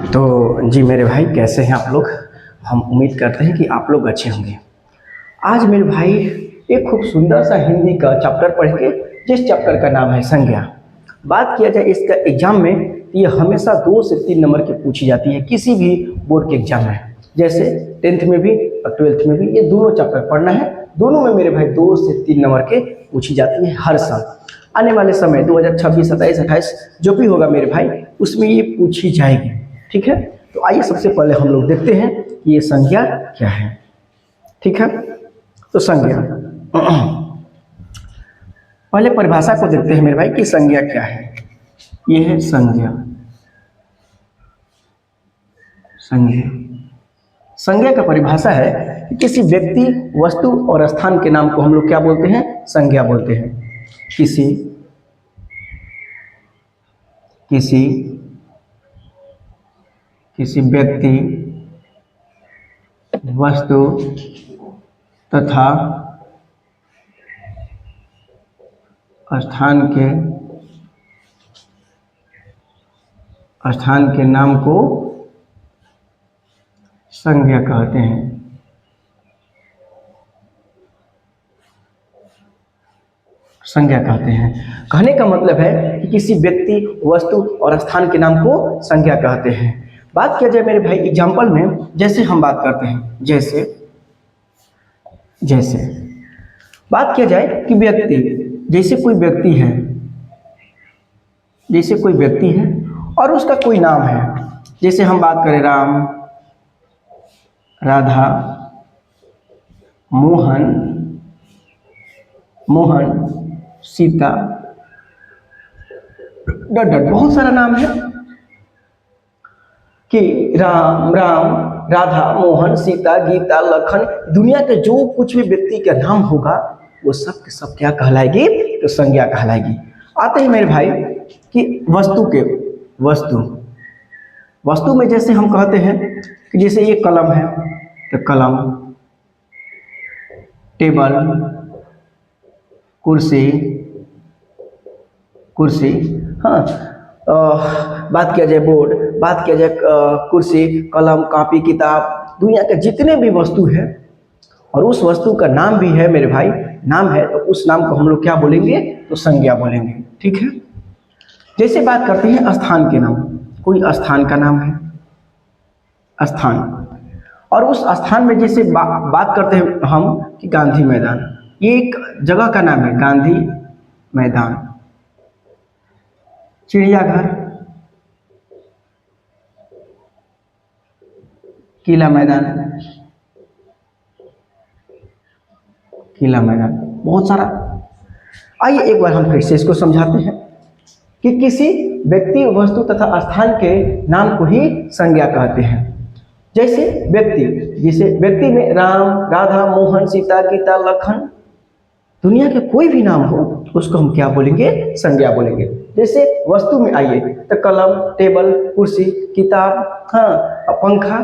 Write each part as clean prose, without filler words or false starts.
तो जी मेरे भाई, कैसे हैं आप लोग। हम उम्मीद करते हैं कि आप लोग अच्छे होंगे। आज मेरे भाई एक खूब सुंदर सा हिंदी का चैप्टर पढ़ेंगे, जिस चैप्टर का नाम है संज्ञा। बात किया जाए इसका एग्जाम में, तो ये हमेशा 2 से 3 नंबर की पूछी जाती है किसी भी बोर्ड के एग्जाम में। जैसे 10th में भी और 12th में भी ये दोनों चैप्टर पढ़ना है। दोनों में मेरे भाई 2 से 3 नंबर के पूछी जाती है हर साल। आने वाले समय 2026, 27, 28 जो भी होगा मेरे भाई, उसमें ये पूछी जाएगी। ठीक है, तो आइए सबसे पहले हम लोग देखते हैं कि ये संज्ञा क्या है। ठीक है, तो संज्ञा पहले परिभाषा को देखते हैं मेरे भाई कि संज्ञा क्या है। ये है संज्ञा। संज्ञा संज्ञा का परिभाषा है कि किसी व्यक्ति, वस्तु और स्थान के नाम को हम लोग क्या बोलते हैं? संज्ञा बोलते हैं। किसी किसी किसी व्यक्ति, वस्तु तथा स्थान के नाम को संज्ञा कहते हैं। संज्ञा कहते हैं। कहने का मतलब है कि किसी व्यक्ति, वस्तु और स्थान के नाम को संज्ञा कहते हैं। बात किया जाए मेरे भाई एग्जाम्पल में, जैसे हम बात करते हैं, जैसे बात किया जाए कि व्यक्ति, जैसे कोई व्यक्ति है और उसका कोई नाम है। जैसे हम बात करें राम, राधा, मोहन, सीता, बहुत सारा नाम है कि राम, राधा, मोहन, सीता, गीता, लखन, दुनिया के जो कुछ भी व्यक्ति का नाम होगा वो सब के सब क्या कहलाएगी? तो संज्ञा कहलाएगी। आते हैं मेरे भाई कि वस्तु में जैसे हम कहते हैं कि जैसे ये कलम है तो कलम, टेबल, कुर्सी, हाँ। बात किया जाए बोर्ड, बात किया जाए कुर्सी, कलम, कॉपी, किताब, दुनिया के जितने भी वस्तु है और उस वस्तु का नाम भी है मेरे भाई, नाम है, तो उस नाम को हम लोग क्या बोलेंगे? तो संज्ञा बोलेंगे। ठीक है, जैसे बात करते हैं स्थान के नाम। कोई स्थान का नाम है, स्थान, और उस स्थान में जैसे बात करते हैं हम कि गांधी मैदान, ये एक जगह का नाम है, गांधी मैदान। चिड़ियाघर, किला मैदान, बहुत सारा। आइए एक बार हम फिर से इसको समझाते हैं कि किसी व्यक्ति, वस्तु तथा स्थान के नाम को ही संज्ञा कहते हैं। जैसे व्यक्ति में राम, राधा, मोहन, सीता, गीता, लखन, दुनिया के कोई भी नाम हो उसको हम क्या बोलेंगे? संज्ञा बोलेंगे। जैसे वस्तु में आइए तो कलम, टेबल, कुर्सी, किताब, हाँ, पंखा,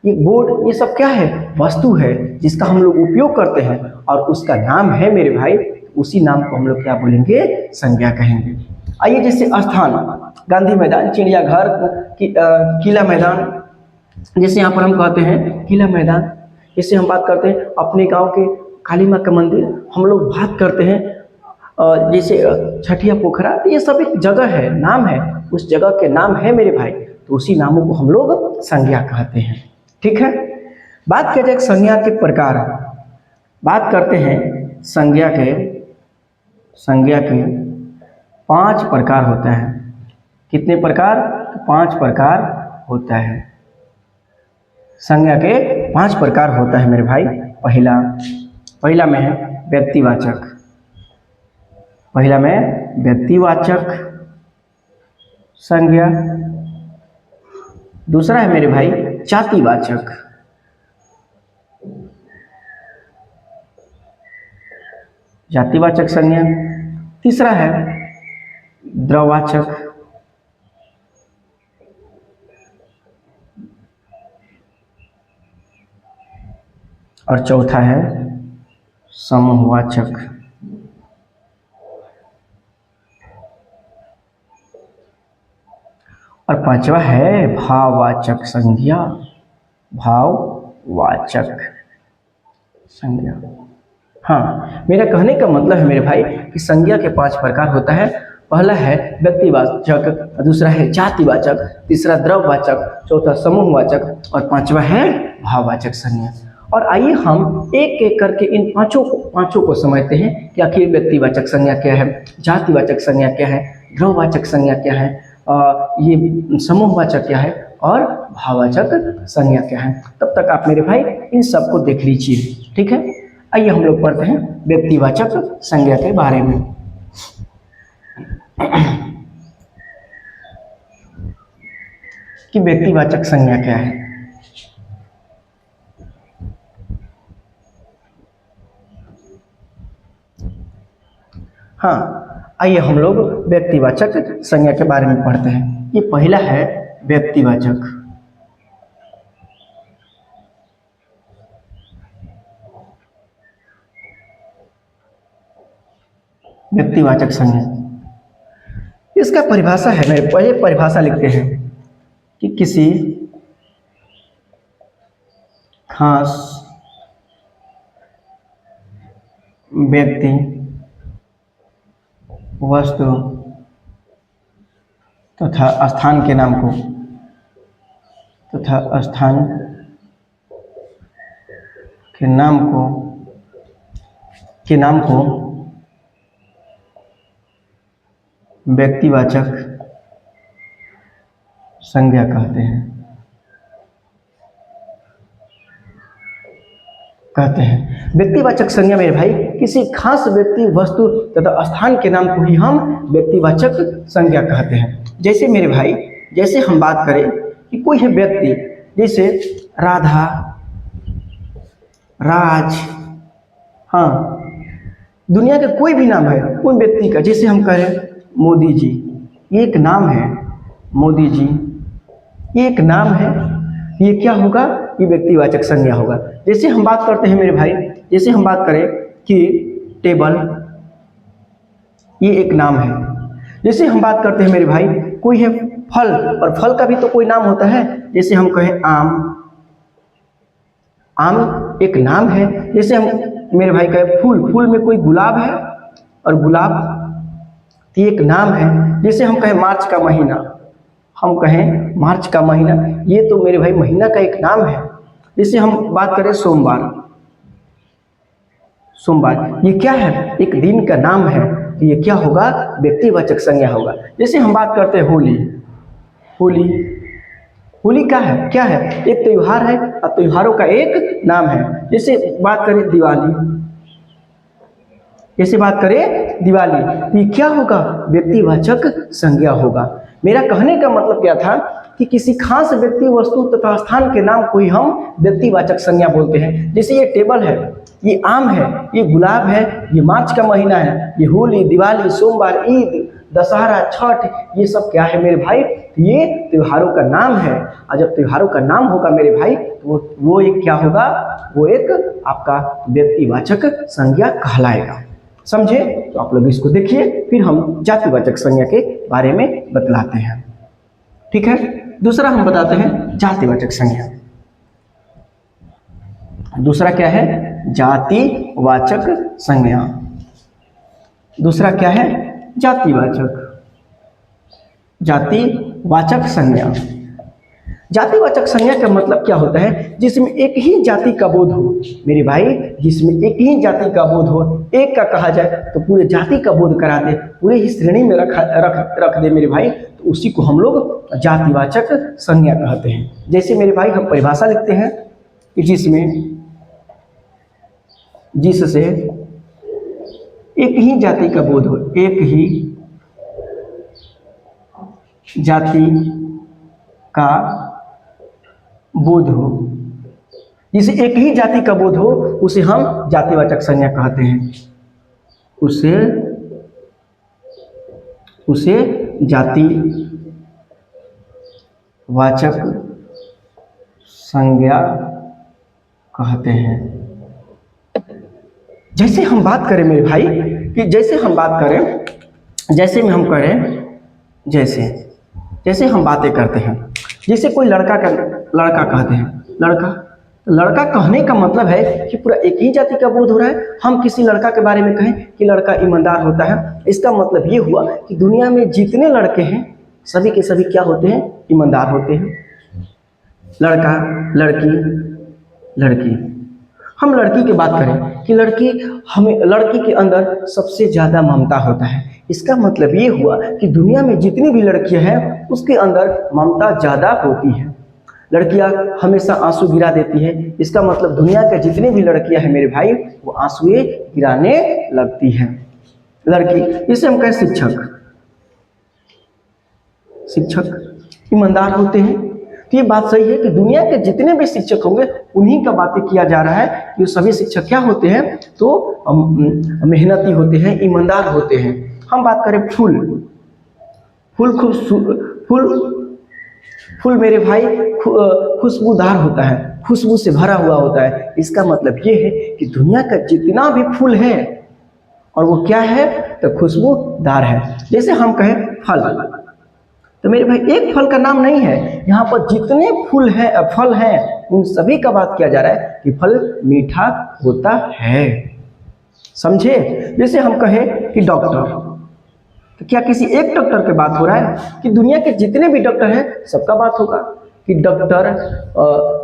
ये बोर्ड, ये सब क्या है? वस्तु है जिसका हम लोग उपयोग करते हैं और उसका नाम है मेरे भाई, उसी नाम को हम लोग क्या बोलेंगे? संज्ञा कहेंगे। आइए जैसे स्थान, गांधी मैदान, चिड़ियाघर, किला मैदान, जैसे यहाँ पर हम कहते हैं किला मैदान। जैसे हम बात करते हैं अपने गांव के काली माँ का मंदिर, हम लोग बात करते हैं जैसे छठिया पोखरा, ये सब एक जगह है, नाम है, उस जगह के नाम है मेरे भाई, तो उसी नामों को हम लोग संज्ञा कहते हैं। ठीक है, बात किया जाए संज्ञा के प्रकार। बात करते हैं संज्ञा के 5 प्रकार होता है। कितने प्रकार? 5 प्रकार होता है। संज्ञा के 5 प्रकार होता है मेरे भाई। पहला में है व्यक्तिवाचक संज्ञा। दूसरा है मेरे भाई जातिवाचक संज्ञा। तीसरा है द्रवाचक, और चौथा है समूहवाचक। और पांचवा है भाववाचक संज्ञा, भाववाचक संज्ञा। हाँ, मेरा कहने का मतलब है मेरे भाई कि संज्ञा के 5 प्रकार होता है। पहला है व्यक्तिवाचक, दूसरा है जातिवाचक, तीसरा द्रव्यवाचक, चौथा समूहवाचक और पांचवा है भाववाचक संज्ञा। और आइए हम एक एक करके इन पांचों को समझते हैं कि आखिर व्यक्तिवाचक संज्ञा क्या है, जातिवाचक संज्ञा क्या है, द्रव्यवाचक संज्ञा क्या है, ये समूहवाचक क्या है और भाववाचक संज्ञा क्या है। तब तक आप मेरे भाई इन सबको देख लीजिए, ठीक है। आइए हम लोग पढ़ते हैं व्यक्तिवाचक संज्ञा के बारे में। कि व्यक्तिवाचक संज्ञा क्या है। हाँ, आइए हम लोग व्यक्तिवाचक संज्ञा के बारे में पढ़ते हैं। ये पहला है व्यक्तिवाचक। व्यक्तिवाचक संज्ञा, इसका परिभाषा है, मेरे पहले परिभाषा लिखते हैं कि किसी खास व्यक्ति, वस्तु तथा स्थान के नाम को व्यक्तिवाचक संज्ञा कहते हैं। व्यक्तिवाचक संज्ञा मेरे भाई किसी खास व्यक्ति, वस्तु तथा स्थान के नाम को ही हम व्यक्तिवाचक संज्ञा कहते हैं। जैसे मेरे भाई, जैसे हम बात करें कि कोई है व्यक्ति, जैसे राधा, राज, हाँ, दुनिया का कोई भी नाम है उन व्यक्ति का, जैसे हम कहें मोदी जी, ये एक नाम है, मोदी जी ये एक नाम है, ये क्या होगा, ये व्यक्तिवाचक संज्ञा होगा। जैसे हम बात करते हैं मेरे भाई, जैसे हम बात करें कि टेबल, ये एक नाम है। जैसे हम बात करते हैं मेरे भाई, कोई है फल, और फल का भी तो कोई नाम होता है, जैसे हम कहें आम, आम एक नाम है। जैसे हम मेरे भाई कहें फूल, फूल में कोई गुलाब है और गुलाब ये एक नाम है। जैसे हम कहें मार्च का महीना, हम कहें मार्च का महीना, ये तो मेरे भाई महीना का एक नाम है। जैसे हम बात करें सोमवार, सोमवार ये क्या है, एक दिन का नाम है, तो ये क्या होगा, व्यक्तिवाचक संज्ञा होगा। जैसे हम बात करते हैं होली, होली, होली क्या है, क्या है, एक त्योहार है और त्योहारों का एक नाम है। जैसे बात करें दिवाली, जैसे बात करें दिवाली, तो ये क्या होगा, व्यक्तिवाचक संज्ञा होगा। मेरा कहने का मतलब क्या था कि किसी खास व्यक्ति, वस्तु तथा स्थान के नाम को ही हम व्यक्तिवाचक संज्ञा बोलते हैं। जैसे ये टेबल है, ये आम है, ये गुलाब है, ये मार्च का महीना है, ये होली, दिवाली, सोमवार, ईद, दशहरा, छठ, ये सब क्या है मेरे भाई, ये त्योहारों का नाम है। और जब त्योहारों का नाम होगा मेरे भाई, तो वो एक क्या होगा, वो एक आपका व्यक्तिवाचक संज्ञा कहलाएगा। समझे? तो आप लोग इसको देखिए, फिर हम जातिवाचक संज्ञा के बारे में बतलाते हैं, ठीक है। दूसरा हम बताते हैं जातिवाचक संज्ञा। दूसरा क्या है, जातिवाचक संज्ञा। दूसरा क्या है, जातिवाचक संज्ञा। जातिवाचक संज्ञा का मतलब क्या होता है, जिसमें एक ही जाति का बोध हो मेरे भाई, जिसमें एक ही जाति का बोध हो, एक का कहा जाए तो पूरे जाति का बोध करा दे, पूरे ही श्रेणी में रख दे मेरे भाई, तो उसी को हम लोग जातिवाचक संज्ञा कहते हैं। जैसे मेरे भाई हम परिभाषा लिखते हैं कि जिससे एक ही जाति का बोध हो, एक ही जाति का बोध हो, जिसे एक ही जाति का बोध हो, उसे हम जातिवाचक संज्ञा कहते हैं। उसे जातिवाचक संज्ञा कहते हैं। जैसे हम बात करें मेरे भाई कि जैसे हम बात करें, जैसे में हम करें, जैसे हम बातें करते हैं, जैसे कोई लड़का कहते हैं, लड़का कहने का मतलब है कि पूरा एक ही जाति का बोध हो रहा है। हम किसी लड़का के बारे में कहें कि लड़का ईमानदार होता है, इसका मतलब ये हुआ कि दुनिया में जितने लड़के हैं सभी के सभी क्या होते हैं, ईमानदार होते हैं। लड़का, लड़की, हम लड़की की बात करें कि लड़की के अंदर सबसे ज़्यादा ममता होता है। इसका मतलब ये हुआ कि दुनिया में जितनी भी लड़कियां हैं उसके अंदर ममता ज़्यादा होती है। लड़कियां हमेशा आंसू गिरा देती है, इसका मतलब दुनिया के जितनी भी लड़कियां हैं मेरे भाई वो आंसुएं गिराने लगती हैं। लड़की, इसे हम कहें शिक्षक ईमानदार होते हैं। तो ये बात सही है कि दुनिया के जितने भी शिक्षक होंगे उन्हीं का बातें किया जा रहा है कि वो सभी शिक्षक क्या होते हैं, तो मेहनती होते हैं, ईमानदार होते हैं। हम बात करें फूल मेरे भाई खुशबूदार होता है, खुशबू से भरा हुआ होता है। इसका मतलब ये है कि दुनिया का जितना भी फूल है और वो क्या है, तो खुशबूदार है। जैसे हम कहें फल, तो मेरे भाई एक फल का नाम नहीं है, यहाँ पर जितने फल हैं उन सभी का बात किया जा रहा है कि फल मीठा होता है। समझे? जैसे हम कहें कि डॉक्टर, तो क्या किसी एक डॉक्टर की बात हो रहा है कि दुनिया के जितने भी डॉक्टर हैं सबका बात होगा कि डॉक्टर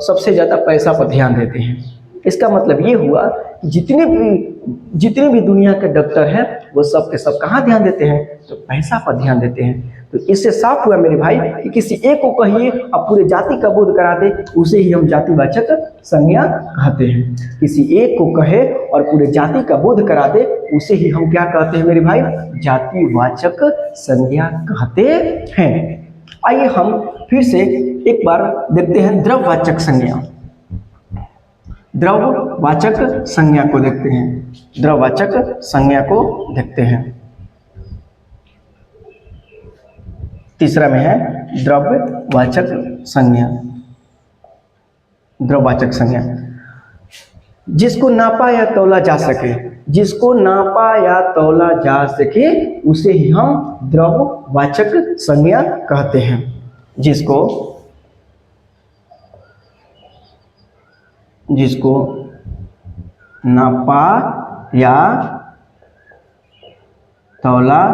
सबसे ज़्यादा पैसा पर ध्यान देते हैं। इसका मतलब ये हुआ कि जितने भी दुनिया के डॉक्टर हैं वो सब के सब कहाँ ध्यान देते हैं, तो पैसा पर ध्यान देते हैं। तो इससे साफ हुआ मेरे भाई कि किसी एक को कहिए और पूरे जाति का बोध करा दे, उसे ही हम जातिवाचक संज्ञा कहते हैं। किसी एक को कहे और पूरे जाति का बोध करा दे, उसे ही हम क्या कहते हैं मेरे भाई, जातिवाचक संज्ञा कहते हैं। आइए हम फिर से एक बार देखते हैं द्रववाचक संज्ञा। द्रववाचक संज्ञा को देखते हैं, द्रववाचक संज्ञा को देखते हैं। तीसरा में है द्रववाचक संज्ञा। द्रववाचक संज्ञा, जिसको नापा या तौला जा सके, जिसको नापा या तौला जा सके उसे ही हम द्रववाचक संज्ञा कहते हैं। जिसको नापा या तौला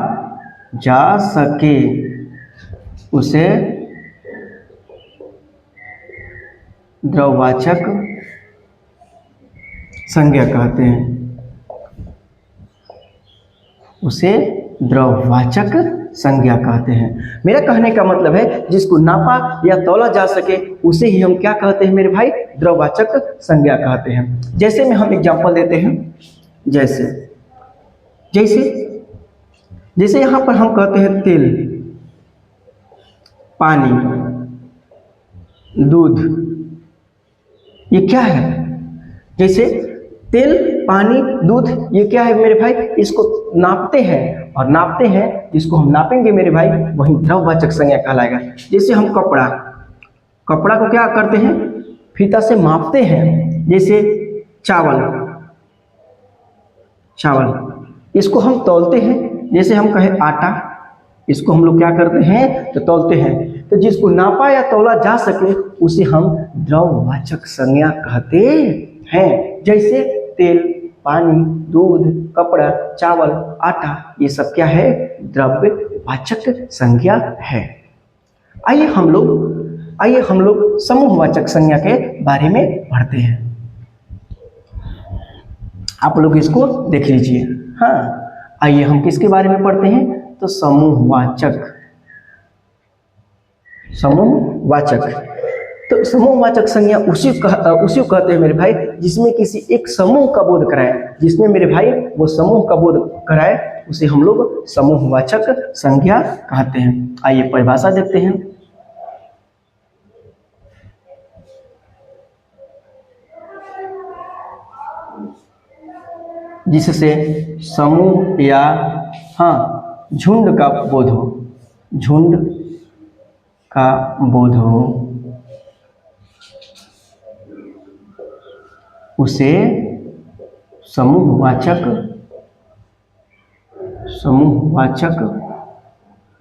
जा सके उसे द्रववाचक संज्ञा कहते हैं। उसे द्रववाचक संज्ञा कहते हैं। मेरा कहने का मतलब है जिसको नापा या तौला जा सके उसे ही हम क्या कहते हैं मेरे भाई, द्रववाचक संज्ञा कहते हैं। जैसे में हम एग्जांपल देते हैं, जैसे यहाँ पर हम कहते हैं तेल, पानी, दूध, ये क्या है? जैसे तेल, पानी, दूध, ये क्या है मेरे भाई, इसको नापते हैं और नापते हैं, जिसको हम नापेंगे मेरे भाई वही द्रववाचक संज्ञा कहलाएगा। जैसे हम कपड़ा को क्या करते हैं, फीता से मापते हैं। जैसे चावल, इसको हम तौलते हैं। जैसे हम कहें आटा, इसको हम लोग क्या करते हैं, तो तौलते हैं। तो जिसको नापा या तौला जा सके उसे हम द्रववाचक संज्ञा कहते हैं। जैसे तेल, पानी, दूध, कपड़ा, चावल, आटा, ये सब क्या है, द्रववाचक संज्ञा है। आइए हम लोग समूहवाचक संज्ञा के बारे में पढ़ते हैं। आप लोग इसको देख लीजिए। हाँ, आइए हम किसके बारे में पढ़ते हैं, तो समूहवाचक। तो समूहवाचक संज्ञा उसी को कहते हैं मेरे भाई जिसमें किसी एक समूह का बोध कराए, जिसमें मेरे भाई वो समूह का बोध कराए उसे हम लोग समूहवाचक संज्ञा कहते हैं। आइए परिभाषा देखते हैं। जिससे समूह या झुंड का बोध हो, उसे समूहवाचक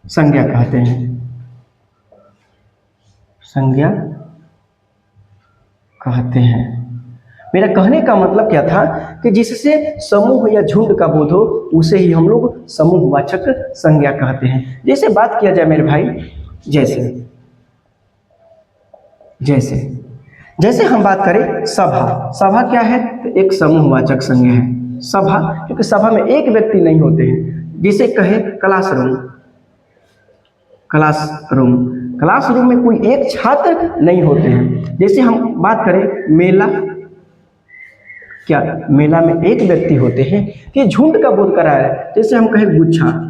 संज्ञा कहते हैं। संज्ञा कहते हैं। मेरा कहने का मतलब क्या था कि जिससे समूह या झुंड का बोध हो उसे ही हम लोग समूहवाचक संज्ञा कहते हैं। जैसे बात किया जाए मेरे भाई, जैसे जैसे जैसे हम बात करें सभा। सभा क्या है? तो एक समूहवाचक संज्ञा है सभा, क्योंकि सभा में एक व्यक्ति नहीं होते हैं। जिसे कहे क्लासरूम, क्लासरूम, क्लासरूम में कोई एक छात्र नहीं होते हैं। जैसे हम बात करें मेला, क्या मेला में एक व्यक्ति होते हैं कि झुंड का बोध करा है। जैसे हम कहें गुच्छा,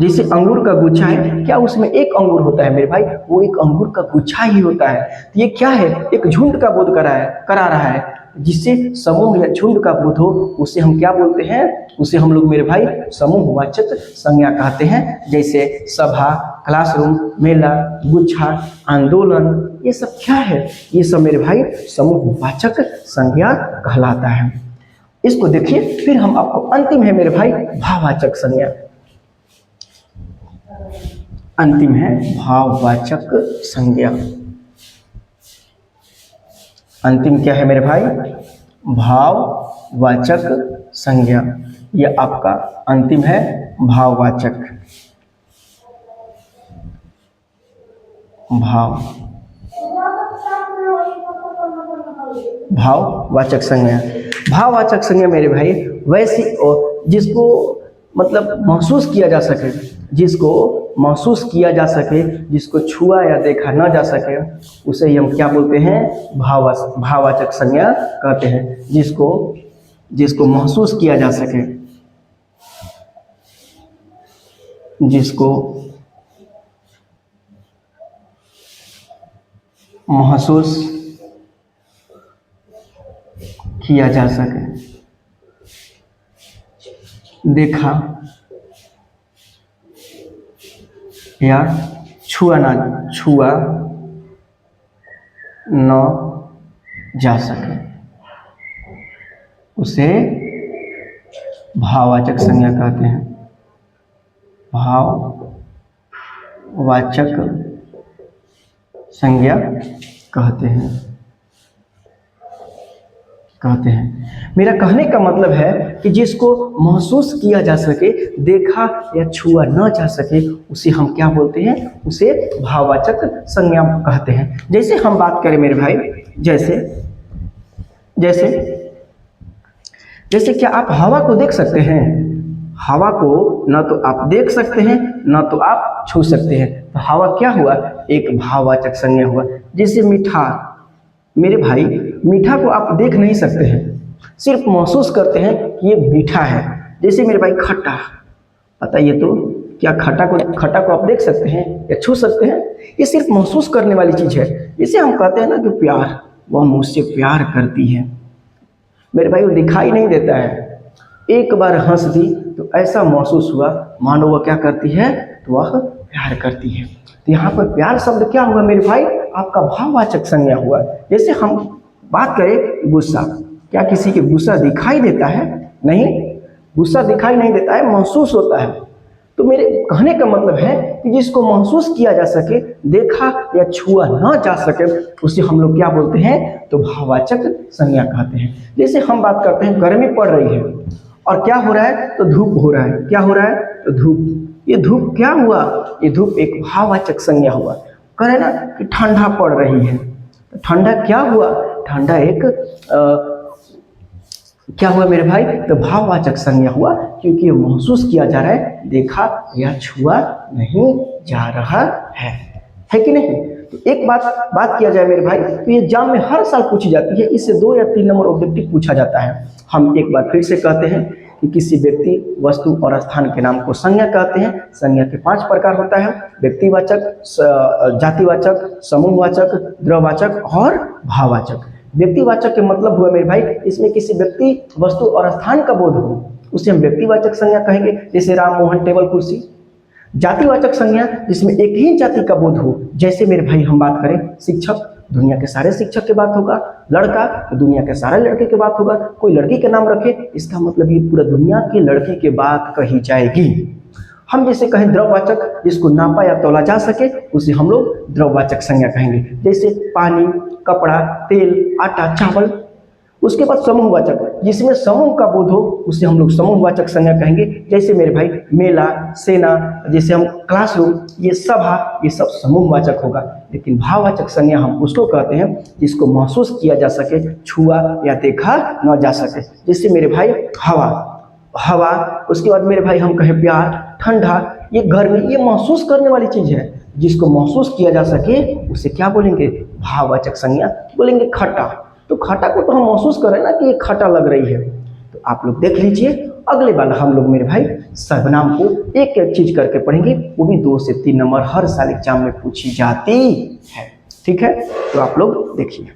जैसे अंगूर का गुच्छा है, क्या उसमें एक अंगूर होता है मेरे भाई? वो एक अंगूर का गुच्छा ही होता है। तो ये क्या है? एक झुंड का बोध करा रहा है। जिससे समूह या झुंड का बोध हो उसे हम क्या बोलते हैं? उसे हम लोग मेरे भाई समूहवाचक संज्ञा कहते हैं। जैसे सभा, क्लासरूम, मेला, गुच्छा, आंदोलन, ये सब क्या है? ये सब मेरे भाई समूहवाचक संज्ञा कहलाता है। इसको देखिए, फिर हम आपको अंतिम है मेरे भाई भाववाचक संज्ञा। अंतिम है भाववाचक संज्ञा। अंतिम क्या है मेरे भाई? भाववाचक संज्ञा। ये आपका अंतिम है भाववाचक, भाववाचक संज्ञा। भाववाचक संज्ञा मेरे भाई वैसी जिसको मतलब महसूस किया जा सके, जिसको महसूस किया जा सके, जिसको छुआ या देखा ना जा सके, उसे ही हम क्या बोलते हैं? भाववाचक संज्ञा कहते हैं। जिसको महसूस किया जा सके, जिसको महसूस किया जा सके, देखा या छुआ न जा सके, उसे भाववाचक संज्ञा कहते हैं। भाववाचक संज्ञा कहते हैं। मेरा कहने का मतलब है कि जिसको महसूस किया जा सके, देखा या छुआ न जा सके, उसे हम क्या बोलते हैं? उसे भाववाचक संज्ञा कहते हैं। जैसे हम बात करें मेरे भाई, जैसे क्या आप हवा को देख सकते हैं? हवा को न तो आप देख सकते हैं, न तो आप छू सकते हैं। तो हवा क्या हुआ? एक भाववाचक संज्ञा हुआ। जैसे मीठा, मेरे भाई मीठा को आप देख नहीं सकते हैं, सिर्फ महसूस करते हैं कि ये मीठा है। जैसे मेरे भाई खट्टा, बताइए तो क्या खट्टा को आप देख सकते हैं या छू सकते हैं? ये सिर्फ महसूस करने वाली चीज़ है। जैसे हम कहते हैं ना कि प्यार, वह मुझसे प्यार करती है, मेरे भाई वो दिखाई नहीं देता है। एक बार हंस दी तो ऐसा महसूस हुआ मानो वह क्या करती है? तो वह प्यार करती है। तो यहाँ पर प्यार शब्द क्या हुआ मेरे भाई? आपका भाववाचक संज्ञा हुआ। जैसे हम बात करें गुस्सा, क्या किसी के गुस्सा दिखाई देता है? नहीं, गुस्सा दिखाई नहीं देता है, महसूस होता है। तो मेरे कहने का मतलब है कि जिसको महसूस किया जा सके, देखा या छुआ ना जा सके, उसे हम लोग क्या बोलते हैं? तो भाववाचक संज्ञा कहते हैं। जैसे हम बात करते हैं गर्मी पड़ रही है और क्या हो रहा है? तो धूप हो रहा है। क्या हो रहा है? तो धूप। ये धूप क्या हुआ? ये धूप एक भाववाचक संज्ञा हुआ। कह रहे ना कि ठंडा पड़ रही है, तो ठंडा क्या हुआ? ठंडा एक क्या हुआ मेरे भाई? तो भाववाचक संज्ञा हुआ, क्योंकि ये महसूस किया जा रहा है, देखा या छुआ नहीं जा रहा है कि नहीं? तो एक बात किया जाए मेरे भाई, तो ये एग्जाम में हर साल पूछी जाती है। इससे 2 या 3 नंबर ऑब्जेक्टिव पूछा जाता है। हम एक बार फिर से कहते हैं कि किसी व्यक्ति, वस्तु और स्थान के नाम को संज्ञा कहते हैं। संज्ञा के 5 प्रकार होता है: व्यक्तिवाचक, जातिवाचक, समूहवाचक, द्रव्यवाचक और भाववाचक। व्यक्तिवाचक के मतलब हुआ मेरे भाई, इसमें किसी व्यक्ति, वस्तु और स्थान का बोध हो, उसे हम व्यक्तिवाचक संज्ञा कहेंगे। जैसे राम मोहन टेबल कुर्सी। जातिवाचक संज्ञा जिसमें एक ही जाति का बोध हो, जैसे मेरे भाई हम बात करें शिक्षक, दुनिया के सारे शिक्षक की बात होगा। लड़का तो दुनिया के सारे लड़के की बात होगा। कोई लड़की का नाम रखे, इसका मतलब ये पूरा दुनिया की लड़की की बात कही जाएगी। हम जैसे कहें द्रववाचक, जिसको नापा या तौला जा सके उसे हम लोग द्रववाचक संज्ञा कहेंगे, जैसे पानी, कपड़ा, तेल, आटा, चावल। उसके बाद समूहवाचक, जिसमें समूह का बोध हो उसे हम लोग समूहवाचक संज्ञा कहेंगे, जैसे मेरे भाई मेला, सेना, जैसे हम क्लासरूम, ये सभा, ये सब समूहवाचक होगा। लेकिन भाववाचक संज्ञा हम उसको कहते हैं जिसको महसूस किया जा सके, छुआ या देखा न जा सके, जैसे मेरे भाई हवा, हवा। उसके बाद मेरे भाई हम कहें प्यार, ठंडा, ये गर्मी, ये महसूस करने वाली चीज़ है। जिसको महसूस किया जा सके उसे क्या बोलेंगे? भाववाचक संज्ञा बोलेंगे। खट्टा, तो खट्टा को तो हम महसूस करें ना कि ये खट्टा लग रही है। तो आप लोग देख लीजिए, अगले बार हम लोग मेरे भाई सर्वनाम को एक एक चीज करके पढ़ेंगे, वो भी 2 से 3 नंबर हर साल एग्जाम में पूछी जाती है। ठीक है, तो आप लोग देखिए।